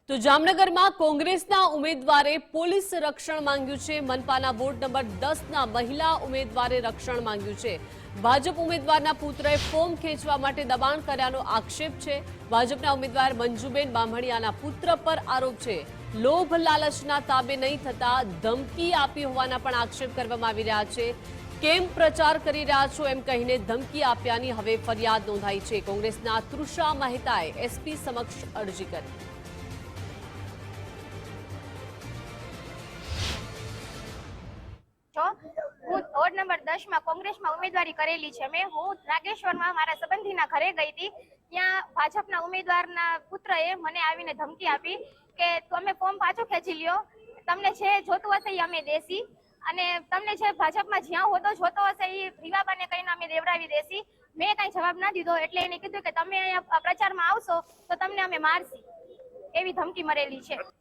તો જામનગરમાં કોંગ્રેસના ઉમેદવારે પોલીસ રક્ષણ માંગ્યું છે। મનપાના વોર્ડ નંબર 10ના મહિલા ઉમેદવારે રક્ષણ માંગ્યું છે। ભાજપ ઉમેદવારના પુત્રએ ફોર્મ ખેંચવા માટે દબાણ કર્યાનો આક્ષેપ છે। ભાજપના ઉમેદવાર મંજુબેન બામણિયાના પુત્ર પર આરોપ છે। લોભ લાલચના તાબે નહીં થતા ધમકી આપી હોવાના પણ આક્ષેપ કરવામાં આવી રહ્યા છે। કેમ પ્રચાર કરી રહ્યા છો એમ કહીને ધમકી આપ્યાની હવે ફરિયાદ નોંધાઈ છે। કોંગ્રેસના તૃષા મહેતાએ એસપી સમક્ષ અરજી કરી। હું વોર્ડ નંબર 10 માં કોંગ્રેસમાં ઉમેદવારી કરેલી છે। હું નાગેશ્વરમાં મારા સંબંધીના ઘરે ગઈ હતી। ત્યાં ભાજપના ઉમેદવારના પુત્રએ મને આવીને ધમકી આપી કે તમે ફોર્મ પાછું ખેંચી લ્યો, તમને છે જોતું હશે એ અમે દેસી, અને તમને છે ભાજપમાં જ્યાં હોતો જોતો હશે એ રીવાબાને કહીને અમે દેવડાવી દેસી। મેં કઈ જવાબ ના દીધો એટલે એને કીધું કે તમે અહીંયા પ્રચારમાં આવશો તો તમને અમે મારશી, એવી ધમકી મરેલી છે।